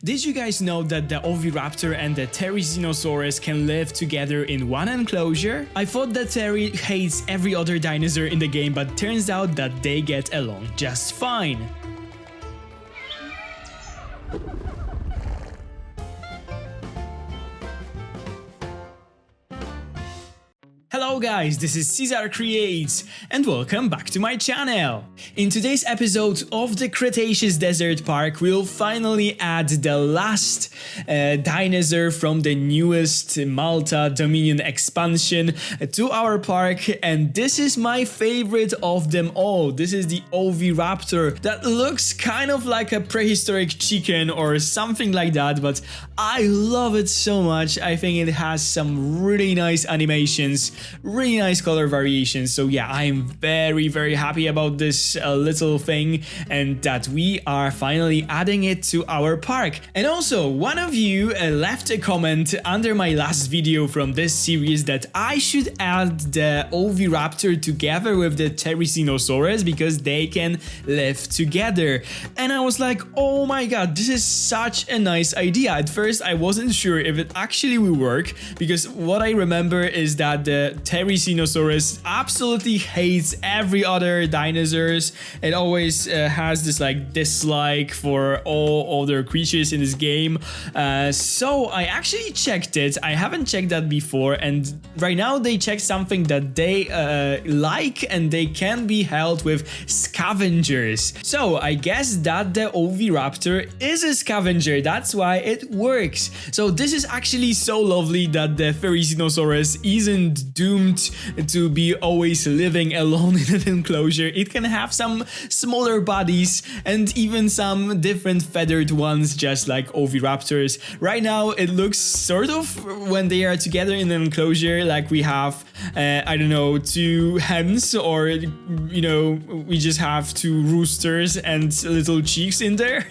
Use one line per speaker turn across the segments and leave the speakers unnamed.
Did you guys know that the Oviraptor and the Therizinosaurus can live together in one enclosure? I thought that Theri hates every other dinosaur in the game, but turns out that they get along just fine. Hello guys, this is Caesar Creates and welcome back to my channel. In today's episode of the Cretaceous Desert Park, we'll finally add the last dinosaur from the newest Malta Dominion expansion to our park, and this is my favorite of them all. This is the Oviraptor that looks kind of like a prehistoric chicken or something like that, but I love it so much. I think it has some really nice animations, really nice color variations. So yeah, I'm very happy about this little thing and that we are finally adding it to our park. And also, one of you left a comment under my last video from this series that I should add the Oviraptor together with the Therizinosaurus because they can live together. And I was like, oh my god, this is such a nice idea. At first I wasn't sure if it actually will work, because what I remember is that the Therizinosaurus absolutely hates every other dinosaurs. It always has this like dislike for all other creatures in this game. So I actually checked it. I haven't checked that before, and right now they checked something that they like, and they can be held with scavengers. So I guess that the Oviraptor is a scavenger. That's why it works. So this is actually so lovely that the Therizinosaurus isn't doomed to be always living alone in an enclosure. It can have some smaller bodies and even some different feathered ones, just like Oviraptors. Right now it looks sort of, when they are together in an enclosure, like we have I don't know, two hens, or you know, we just have two roosters and little chicks in there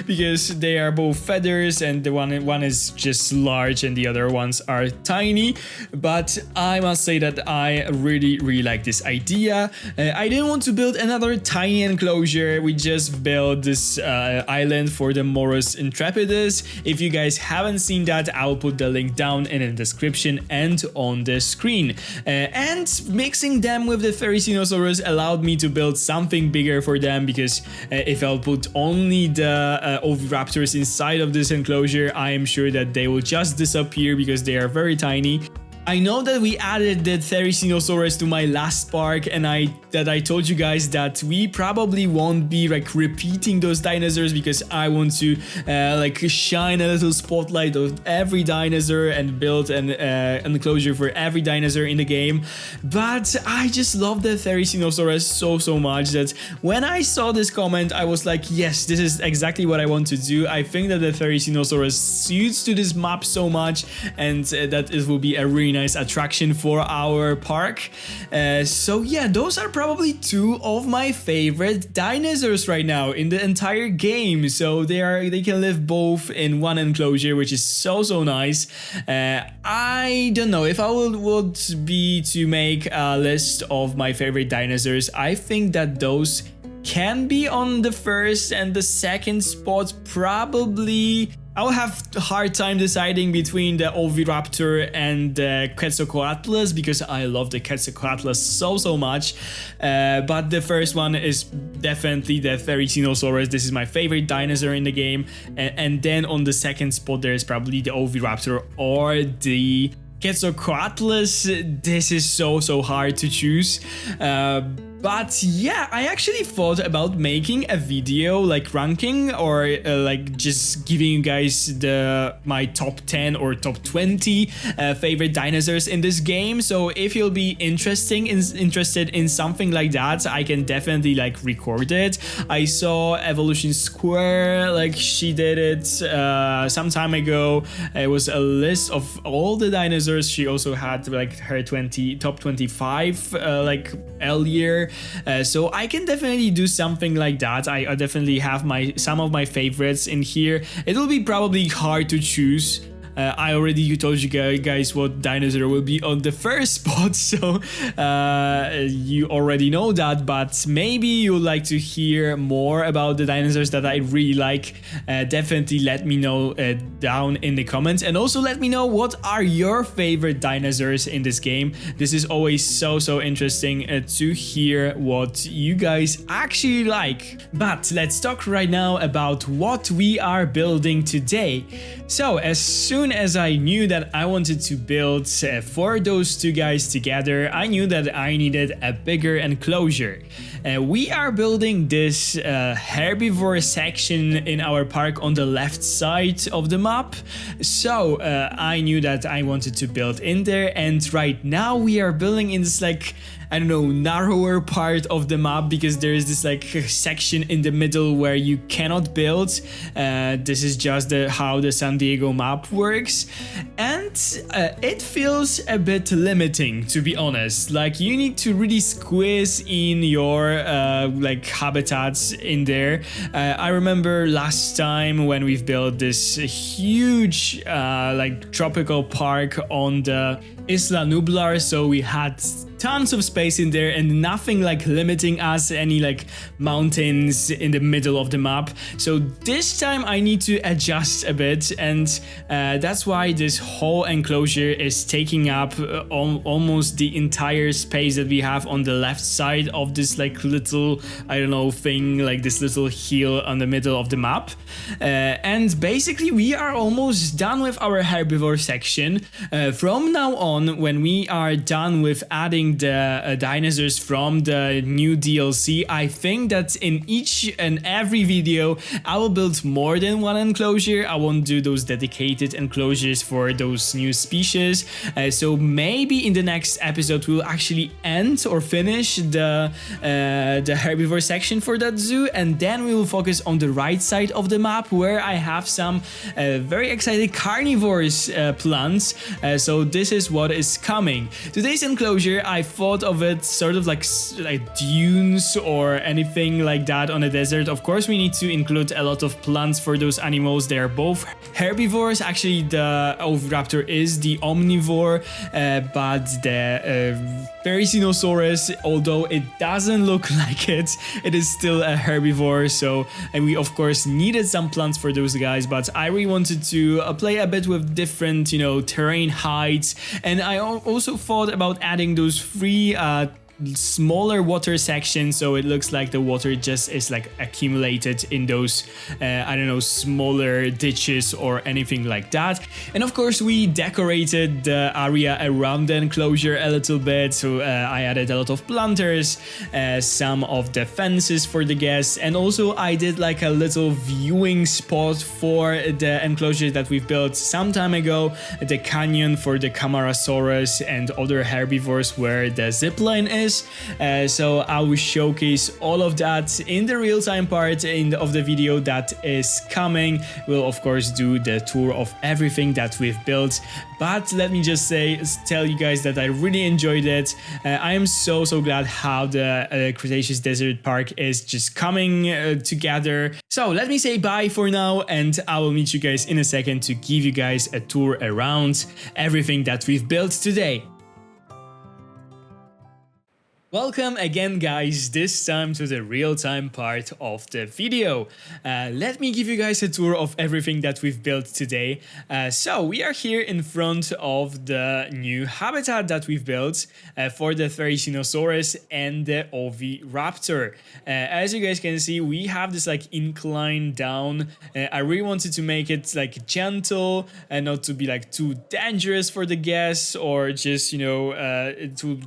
because they are both feathers, and the one is just large and the other ones are tiny. But I must say that I really like this idea. I didn't want to build another tiny enclosure. We just built this island for the Morus Intrepidus. If you guys haven't seen that, I'll put the link down in the description and on the screen. And mixing them with the Therizinosaurus allowed me to build something bigger for them, because if I'll put only the Oviraptors inside of this enclosure, I am sure that they will just disappear because they are very tiny. I know that we added the Therizinosaurus to my last park, and I told you guys that we probably won't be like repeating those dinosaurs, because I want to like shine a little spotlight of every dinosaur and build an enclosure for every dinosaur in the game. But I just love the Therizinosaurus so much that when I saw this comment, I was like, yes, this is exactly what I want to do. I think that the Therizinosaurus suits to this map so much, and that it will be a really nice attraction for our park. So yeah, those are probably two of my favorite dinosaurs right now in the entire game. So they can live both in one enclosure, which is so nice. I don't know if I would be to make a list of my favorite dinosaurs. I think that those can be on the first and the second spot. Probably I'll have a hard time deciding between the Oviraptor and the Quetzalcoatlus, because I love the Quetzalcoatlus so much. But the first one is definitely the Therizinosaurus. This is my favorite dinosaur in the game. And then on the second spot, there is probably the Oviraptor or the Quetzalcoatlus. This is so hard to choose. But yeah, I actually thought about making a video like ranking, or like just giving you guys my top 10 or top 20 favorite dinosaurs in this game. So if you'll be interested in something like that, I can definitely like record it. I saw Evolution Square, like she did it some time ago. It was a list of all the dinosaurs. She also had like her top 25 like earlier. So I can definitely do something like that. I definitely have some of my favorites in here. It will be probably hard to choose. I already told you guys what dinosaur will be on the first spot, so you already know that, but maybe you would like to hear more about the dinosaurs that I really like. Definitely let me know down in the comments, and also let me know what are your favorite dinosaurs in this game. This is always so interesting to hear what you guys actually like. But let's talk right now about what we are building today. So as soon as I knew that I wanted to build for those two guys together, I knew that I needed a bigger enclosure. We are building this herbivore section in our park on the left side of the map. So I knew that I wanted to build in there, and right now we are building in this, like, I don't know, narrower part of the map, because there is this like section in the middle where you cannot build. This is just how the San Diego map works, and it feels a bit limiting, to be honest. Like, you need to really squeeze in your like habitats in there. I remember last time when we've built this huge like tropical park on the Isla Nublar, so we had tons of space in there and nothing like limiting us, any like mountains in the middle of the map. So this time I need to adjust a bit, and that's why this whole enclosure is taking up almost the entire space that we have on the left side of this like little, I don't know, thing, like this little hill on the middle of the map. And basically we are almost done with our herbivore section. From now on, when we are done with adding the dinosaurs from the new DLC, I think that in each and every video I will build more than one enclosure. I won't do those dedicated enclosures for those new species. So maybe in the next episode we'll actually end or finish the herbivore section for that zoo, and then we will focus on the right side of the map where I have some very exciting carnivores plants. So this is what is coming. Today's enclosure, I thought of it sort of like dunes or anything like that on a desert. Of course we need to include a lot of plants for those animals. They are both herbivores. Actually the Oviraptor is the omnivore, but the Therizinosaurus, although it doesn't look like it, it is still a herbivore. So, and we of course needed some plants for those guys, but I really wanted to play a bit with different, you know, terrain heights, and I also thought about adding those three smaller water sections, so it looks like the water just is like accumulated in those I don't know, smaller ditches or anything like that. And of course we decorated the area around the enclosure a little bit, so I added a lot of planters, some of the fences for the guests, and also I did like a little viewing spot for the enclosure that we've built some time ago, the canyon for the Camarasaurus and other herbivores where the zipline is. So I will showcase all of that in the real-time part of the video that is coming. We'll of course do the tour of everything that we've built, but let me just tell you guys that I really enjoyed it. I am so glad how the Cretaceous Desert Park is just coming together. So let me say bye for now, and I will meet you guys in a second to give you guys a tour around everything that we've built today. Welcome again guys, this time to the real-time part of the video. Let me give you guys a tour of everything that we've built today. So we are here in front of the new habitat that we've built for the Therizinosaurus and the Oviraptor. As you guys can see, we have this like incline down. I really wanted to make it like gentle and not to be like too dangerous for the guests, or just, you know, to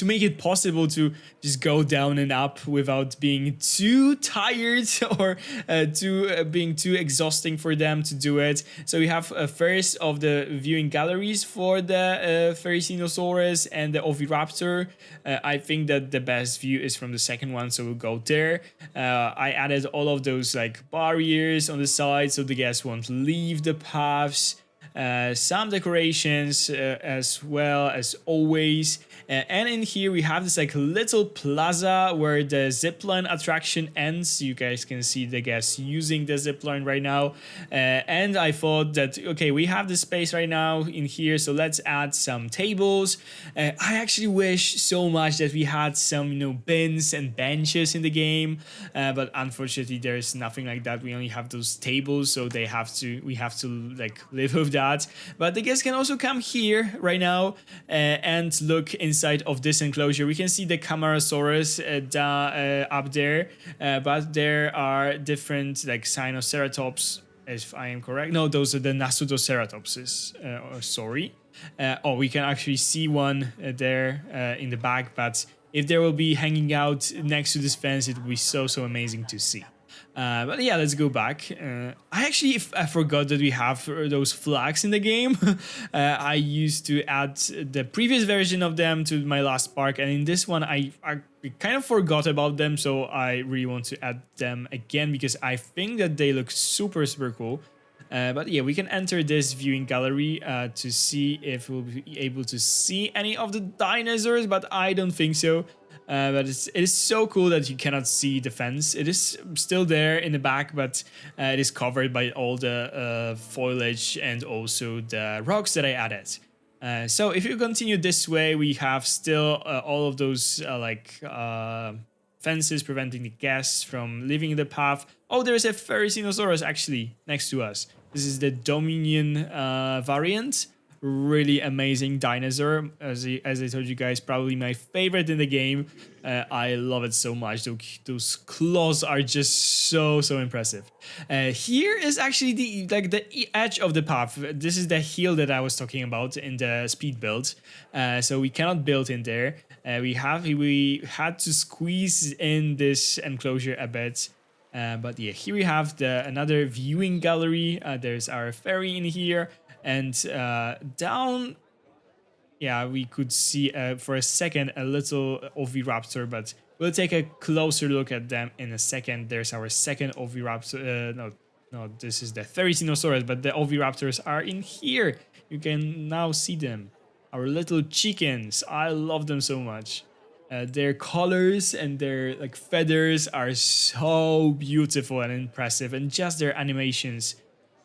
make it possible to just go down and up without being too tired or being too exhausting for them to do it. So we have first of the viewing galleries for the Therizinosaurus and the Oviraptor. I think that the best view is from the second one, so we'll go there. I added all of those like barriers on the side so the guests won't leave the paths. some decorations as well as always. And in here we have this like little plaza where the zipline attraction ends. You guys can see the guests using the zipline right now. And I thought that, okay, we have the space right now in here, so let's add some tables. I actually wish so much that we had some, you know, bins and benches in the game, but unfortunately there's nothing like that. We only have those tables, so we have to like live with that. But the guests can also come here right now and look inside of this enclosure. We can see the Camarasaurus up there, but there are different like Sinoceratops, if I am correct. No, those are the Nasutoceratopses. Sorry. Oh, we can actually see one there in the back, but if they will be hanging out next to this fence, it would be so amazing to see. But yeah, let's go back. I forgot that we have those flags in the game. I used to add the previous version of them to my last park, and in this one I kind of forgot about them, so I really want to add them again because I think that they look super cool. But yeah, we can enter this viewing gallery to see if we'll be able to see any of the dinosaurs, but I don't think so. But it is so cool that you cannot see the fence. It is still there in the back, but it is covered by all the foliage and also the rocks that I added. So if you continue this way, we have still all of those fences preventing the guests from leaving the path. Oh, there's a Therizinosaurus actually next to us. This is the Dominion variant. Really amazing dinosaur. As I told you guys, probably my favorite in the game. I love it so much. Those claws are just so impressive. Here is actually the edge of the path. This is the hill that I was talking about in the speed build. So we cannot build in there. We had to squeeze in this enclosure a bit. But yeah, here we have another viewing gallery. There's our ferry in here. And down, yeah, we could see for a second a little Oviraptor, but we'll take a closer look at them in a second. There's our second Oviraptor. No, this is the Therizinosaurus, but the Oviraptors are in here. You can now see them. Our little chickens. I love them so much. Their colors and their like feathers are so beautiful and impressive, and just their animations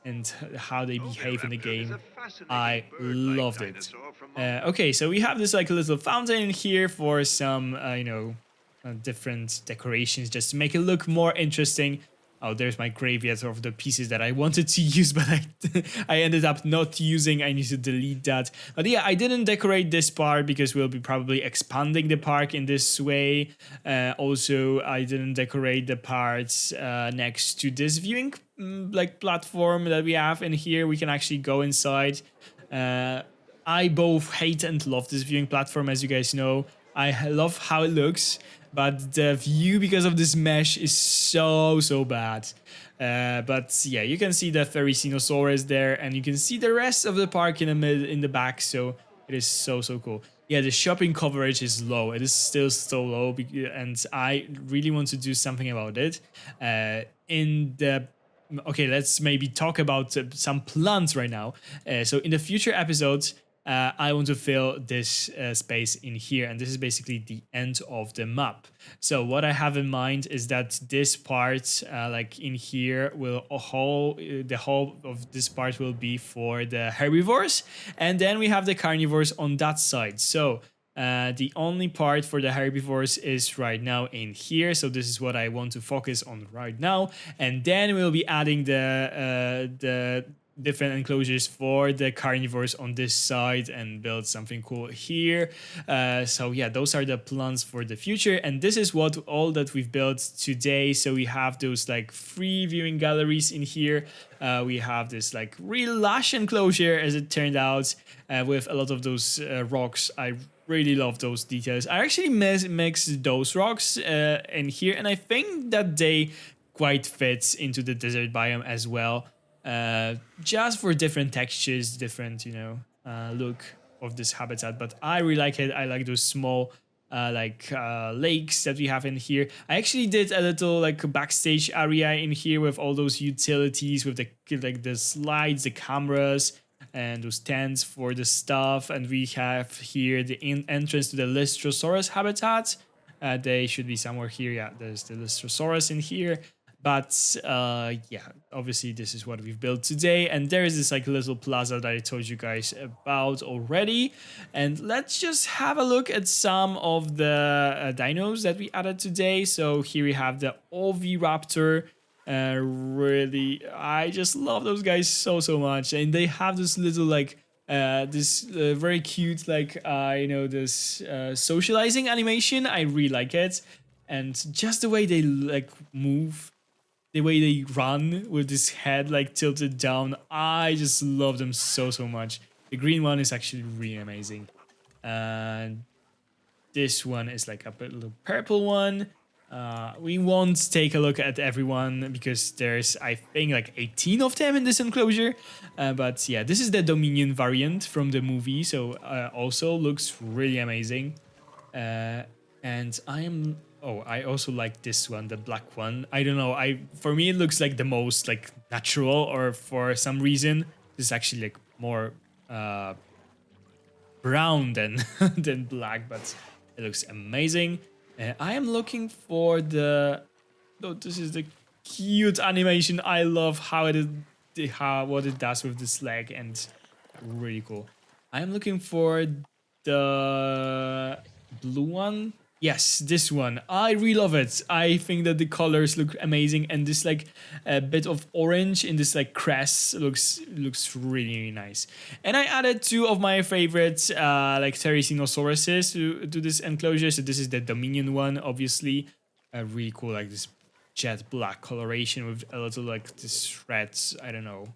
and how they behave in the game. I loved it. Okay, so we have this like little fountain in here for some, different decorations just to make it look more interesting. Oh, there's my graveyard of the pieces that I wanted to use, but I ended up not using. I need to delete that. But yeah, I didn't decorate this part because we'll be probably expanding the park in this way. Also, I didn't decorate the parts next to this viewing platform that we have in here. We can actually go inside. I both hate and love this viewing platform, as you guys know. I love how it looks, but the view because of this mesh is so bad. But yeah, you can see the Therizinosaurus there, and you can see the rest of the park in the back. So it is so cool. Yeah, the shopping coverage is low. It is still so low, and I really want to do something about it. Okay, let's maybe talk about some plants right now. So in the future episodes, I want to fill this space in here, and this is basically the end of the map. So what I have in mind is that this part, in here, the whole of this part will be for the herbivores, and then we have the carnivores on that side. So the only part for the herbivores is right now in here. So this is what I want to focus on right now, and then we'll be adding the different enclosures for the carnivores on this side and build something cool here. So yeah, those are the plans for the future, and this is all that we've built today. So we have those like 3 viewing galleries in here. We have this like real lush enclosure, as it turned out, with a lot of those rocks. I really love those details. I actually mixed those rocks in here, and I think that they quite fit into the desert biome as well. Just for different textures, different look of this habitat. But I really like it. I like those small lakes that we have in here. I actually did a little backstage area in here with all those utilities, with the slides, the cameras, and those tents for the stuff. And we have here the entrance to the Lystrosaurus habitat. They should be somewhere here. Yeah, there's the Lystrosaurus in here. But yeah, obviously this is what we've built today. And there is this like little plaza that I told you guys about already. And let's just have a look at some of the dinos that we added today. So here we have the Oviraptor. Really, I just love those guys so much. And they have this little like this very cute like this socializing animation. I really like it. And just the way they like move, the way they run with this head like tilted down, I just love them so much. The green one is actually really amazing. And this one is like a little purple one. We won't take a look at everyone because there's, I think, like 18 of them in this enclosure. But yeah, this is the Dominion variant from the movie, so also looks really amazing. And I also like this one, the black one. I don't know, for me it looks like the most like natural, or for some reason this is actually like more brown than than black, but it looks amazing. I am looking for this is the cute animation. I love how what it does with this leg, and really cool. I am looking for the blue one. Yes, this one. I really love it. I think that the colors look amazing, and this like a bit of orange in this like crest looks really nice. And I added two of my favorites like Therizinosaurus to this enclosure. So this is the Dominion one, obviously. Really cool, like this jet black coloration with a little like this red, I don't know,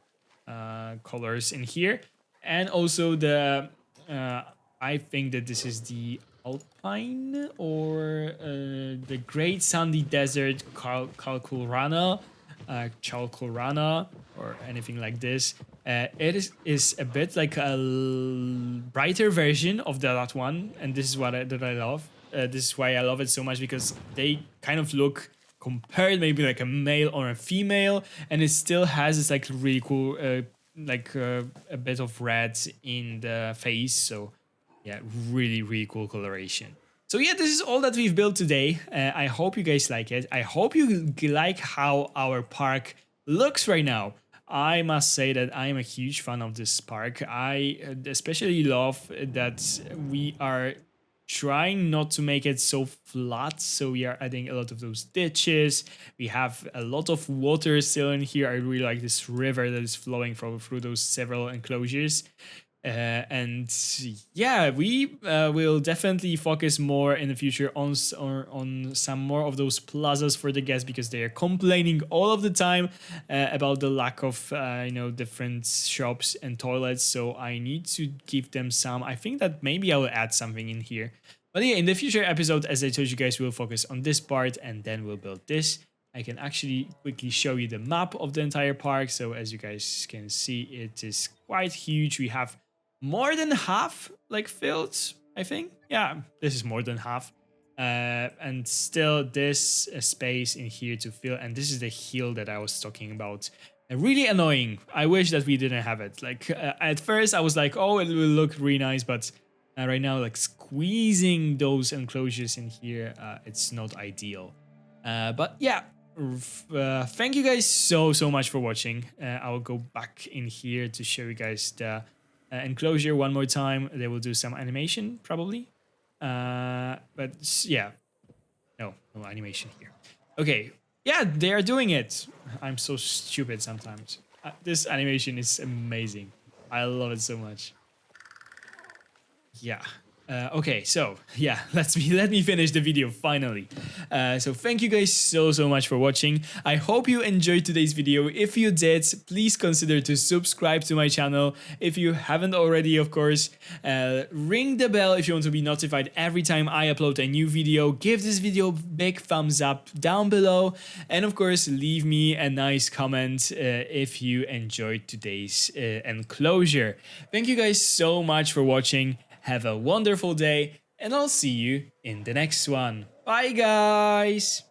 colors in here. And also the I think that this is the Alpine or the Great Sandy Desert Chalcorana, or anything like this. It is a bit like a brighter version of that one, and this is what I love. This is why I love it so much, because they kind of look compared maybe like a male or a female, and it still has this like really cool a bit of red in the face. So yeah, really cool coloration. So yeah, this is all that we've built today. I hope you guys like it. I hope you like how our park looks right now. I must say that I am a huge fan of this park. I especially love that we are trying not to make it so flat, so we are adding a lot of those ditches. We have a lot of water still in here. I really like this river that is flowing through those several enclosures. And yeah, we will definitely focus more in the future on some more of those plazas for the guests, because they are complaining all of the time about the lack of different shops and toilets. So I need to give them some. I think that maybe I will add something in here. But yeah, in the future episode, as I told you guys, we'll focus on this part, and then we'll build this. I can actually quickly show you the map of the entire park. So as you guys can see, it is quite huge. We have more than half like filled, I think. Yeah, this is more than half. And still this space in here to fill. And this is the hill that I was talking about. Really annoying. I wish that we didn't have it. Like at first I was like, oh, it will look really nice. But right now, like squeezing those enclosures in here, it's not ideal. But yeah, thank you guys so much for watching. I will go back in here to show you guys the enclosure one more time. They will do some animation probably, but yeah, no animation here. Okay, yeah, they are doing it. I'm so stupid sometimes. This animation is amazing. I love it so much. Yeah. Okay, so yeah, let me finish the video finally. So thank you guys so much for watching. I hope you enjoyed today's video. If you did, please consider to subscribe to my channel if you haven't already, of course. Ring the bell if you want to be notified every time I upload a new video. Give this video a big thumbs up down below, and of course leave me a nice comment if you enjoyed today's enclosure. Thank you guys so much for watching. Have a wonderful day, and I'll see you in the next one. Bye, guys!